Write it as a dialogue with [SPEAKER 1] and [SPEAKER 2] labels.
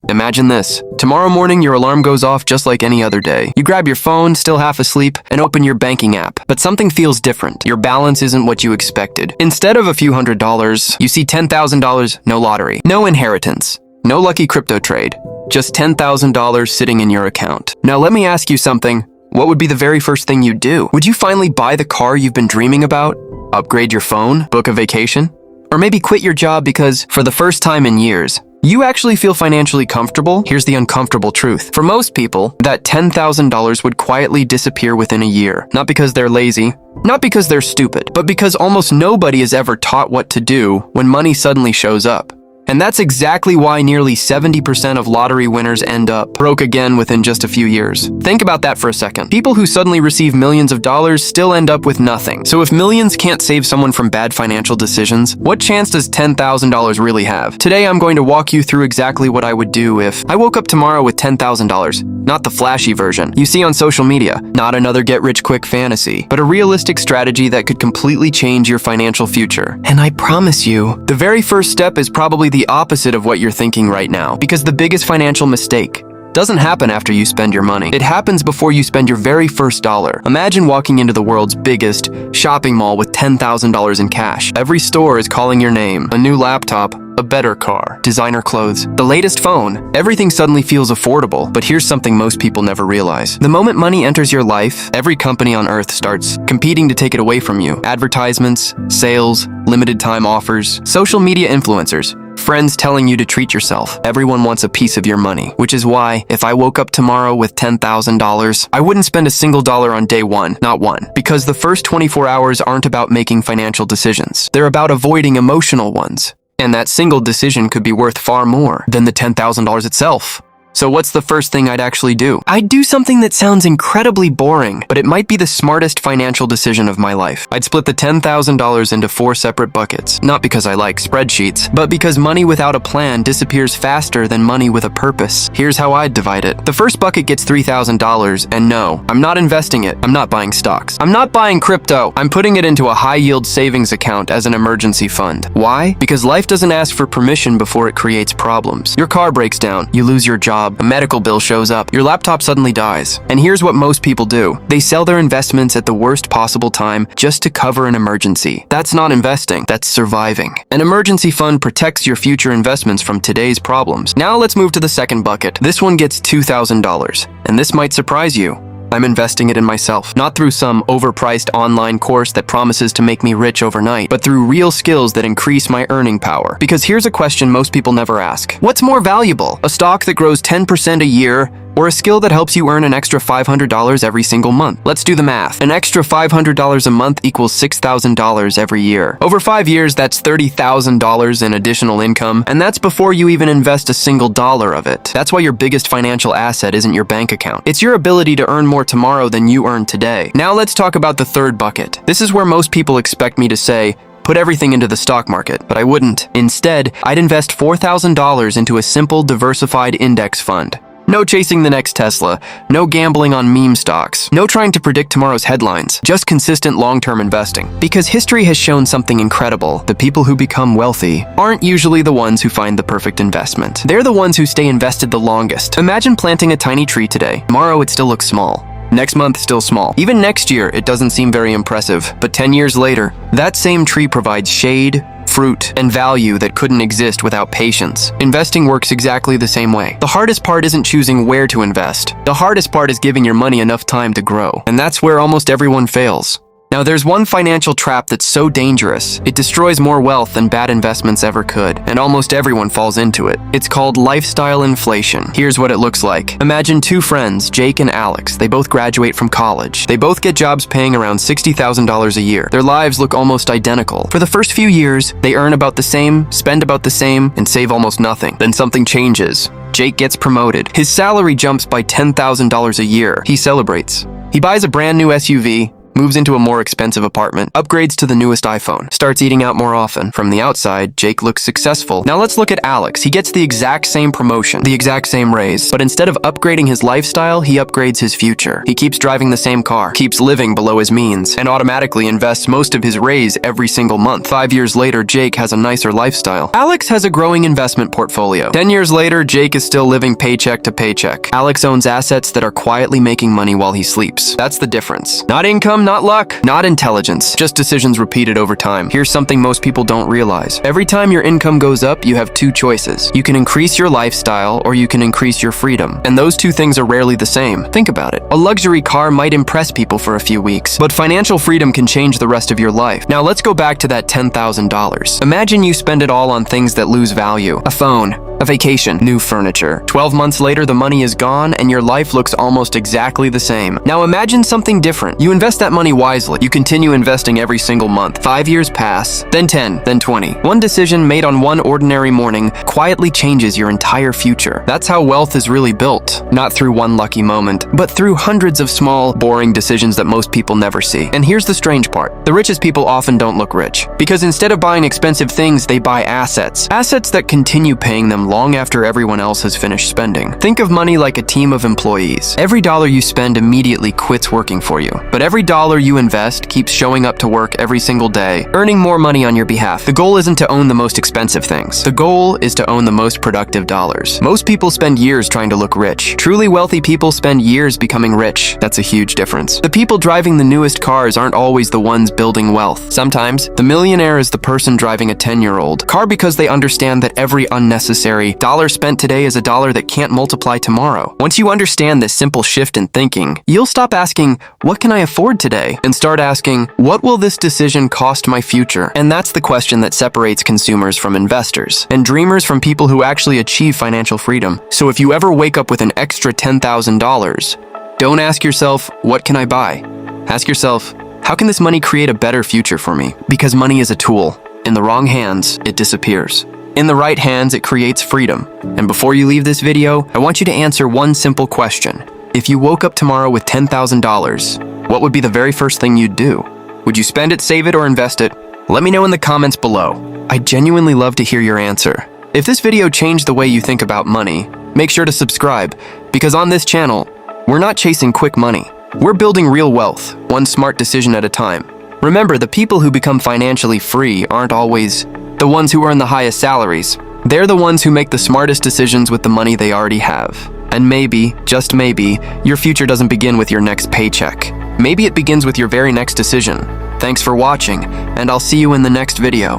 [SPEAKER 1] Imagine this. Tomorrow morning, your alarm goes off just like any other day. You grab your phone, still half asleep, and open your banking app. But something feels different. Your balance isn't what you expected. Instead of a few $100s, you see $10,000, no lottery, no inheritance, no lucky crypto trade, just $10,000 sitting in your account. Now let me ask you something. What would be the very first thing you'd do? Would you finally buy the car you've been dreaming about? Upgrade your phone? Book a vacation? Or maybe quit your job because, for the first time in years, you actually feel financially comfortable? Here's the uncomfortable truth. For most people, that $10,000 would quietly disappear within a year. Not because they're lazy, not because they're stupid, but because almost nobody is ever taught what to do when money suddenly shows up. And that's exactly why nearly 70% of lottery winners end up broke again within just a few years. Think about that for a second. People who suddenly receive millions of dollars still end up with nothing. So if millions can't save someone from bad financial decisions, what chance does $10,000 really have? Today, I'm going to walk you through exactly what I would do if I woke up tomorrow with $10,000. Not the flashy version you see on social media, not another get-rich-quick fantasy, but a realistic strategy that could completely change your financial future. And I promise you, the very first step is probably the opposite of what you're thinking right now, because the biggest financial mistake doesn't happen after you spend your money. It happens before you spend your very first dollar. Imagine walking into the world's biggest shopping mall with $10,000 in cash. Every store is calling your name. A new laptop, a better car, designer clothes, the latest phone. Everything suddenly feels affordable. But here's something most people never realize. The moment money enters your life, every company on earth starts competing to take it away from you. Advertisements, sales, limited time offers, social media influencers, friends telling you to treat yourself. Everyone wants a piece of your money, which is why, if I woke up tomorrow with $10,000, I wouldn't spend a single dollar on day one, not one. Because the first 24 hours aren't about making financial decisions. They're about avoiding emotional ones. And that single decision could be worth far more than the $10,000 itself. So what's the first thing I'd actually do? I'd do something that sounds incredibly boring, but it might be the smartest financial decision of my life. I'd split the $10,000 into 4 separate buckets, not because I like spreadsheets, but because money without a plan disappears faster than money with a purpose. Here's how I'd divide it. The first bucket gets $3,000, and no, I'm not investing it. I'm not buying stocks. I'm not buying crypto. I'm putting it into a high-yield savings account as an emergency fund. Why? Because life doesn't ask for permission before it creates problems. Your car breaks down, you lose your job, a medical bill shows up, your laptop suddenly dies. And here's what most people do. They sell their investments at the worst possible time just to cover an emergency. That's not investing, that's surviving. An emergency fund protects your future investments from today's problems. Now let's move to the second bucket. This one gets $2,000, and this might surprise you. I'm investing it in myself, not through some overpriced online course that promises to make me rich overnight, but through real skills that increase my earning power. Because here's a question most people never ask. What's more valuable? A stock that grows 10% a year, or a skill that helps you earn an extra $500 every single month? Let's do the math. An extra $500 a month equals $6,000 every year. Over 5 years, that's $30,000 in additional income, and that's before you even invest a single dollar of it. That's why your biggest financial asset isn't your bank account. It's your ability to earn more tomorrow than you earn today. Now let's talk about the third bucket. This is where most people expect me to say, put everything into the stock market, but I wouldn't. Instead, I'd invest $4,000 into a simple, diversified index fund. No chasing the next Tesla, no gambling on meme stocks, no trying to predict tomorrow's headlines, just consistent long-term investing. Because history has shown something incredible. The people who become wealthy aren't usually the ones who find the perfect investment. They're the ones who stay invested the longest. Imagine planting a tiny tree today. Tomorrow it still looks small. Next month, still small. Even next year, it doesn't seem very impressive. But 10 years later, that same tree provides shade, fruit, and value that couldn't exist without patience. Investing works exactly the same way. The hardest part isn't choosing where to invest. The hardest part is giving your money enough time to grow. And that's where almost everyone fails. Now, there's one financial trap that's so dangerous, it destroys more wealth than bad investments ever could, and almost everyone falls into it. It's called lifestyle inflation. Here's what it looks like. Imagine 2 friends, Jake and Alex. They both graduate from college. They both get jobs paying around $60,000 a year. Their lives look almost identical. For the first few years, they earn about the same, spend about the same, and save almost nothing. Then something changes. Jake gets promoted. His salary jumps by $10,000 a year. He celebrates. He buys a brand new SUV, moves into a more expensive apartment, upgrades to the newest iPhone, starts eating out more often. From the outside, Jake looks successful. Now let's look at Alex. He gets the exact same promotion, the exact same raise, but instead of upgrading his lifestyle, he upgrades his future. He keeps driving the same car, keeps living below his means, and automatically invests most of his raise every single month. 5 years later, Jake has a nicer lifestyle. Alex has a growing investment portfolio. 10 years later, Jake is still living paycheck to paycheck. Alex owns assets that are quietly making money while he sleeps. That's the difference. Not income, not luck, not intelligence, just decisions repeated over time. Here's something most people don't realize. Every time your income goes up, you have two choices. You can increase your lifestyle or you can increase your freedom. And those two things are rarely the same. Think about it. A luxury car might impress people for a few weeks, but financial freedom can change the rest of your life. Now let's go back to that $10,000. Imagine you spend it all on things that lose value. A phone, a vacation, new furniture. 12 months later, the money is gone and your life looks almost exactly the same. Now imagine something different. You invest that money wisely. You continue investing every single month. 5 years pass, then 10, then 20. One decision made on one ordinary morning quietly changes your entire future. That's how wealth is really built. Not through one lucky moment, but through hundreds of small, boring decisions that most people never see. And here's the strange part. The richest people often don't look rich, because instead of buying expensive things, they buy assets. Assets that continue paying them long after everyone else has finished spending. Think of money like a team of employees. Every dollar you spend immediately quits working for you, but every dollar you invest keeps showing up to work every single day, earning more money on your behalf. The goal isn't to own the most expensive things. The goal is to own the most productive dollars. Most people spend years trying to look rich. Truly wealthy people spend years becoming rich. That's a huge difference. The people driving the newest cars aren't always the ones building wealth. Sometimes, the millionaire is the person driving a 10-year-old car because they understand that every unnecessary dollar spent today is a dollar that can't multiply tomorrow. Once you understand this simple shift in thinking, you'll stop asking, what can I afford today? And start asking, what will this decision cost my future? And that's the question that separates consumers from investors, and dreamers from people who actually achieve financial freedom. So if you ever wake up with an extra $10,000, don't ask yourself, what can I buy? Ask yourself, how can this money create a better future for me? Because money is a tool. In the wrong hands, it disappears. In the right hands, it creates freedom. And before you leave this video, I want you to answer one simple question. If you woke up tomorrow with $10,000, what would be the very first thing you'd do? Would you spend it, save it, or invest it? Let me know in the comments below. I genuinely love to hear your answer. If this video changed the way you think about money, make sure to subscribe, because on this channel, we're not chasing quick money. We're building real wealth, one smart decision at a time. Remember, the people who become financially free aren't always the ones who earn the highest salaries. They're the ones who make the smartest decisions with the money they already have. And maybe, just maybe, your future doesn't begin with your next paycheck. Maybe it begins with your very next decision. Thanks for watching, and I'll see you in the next video.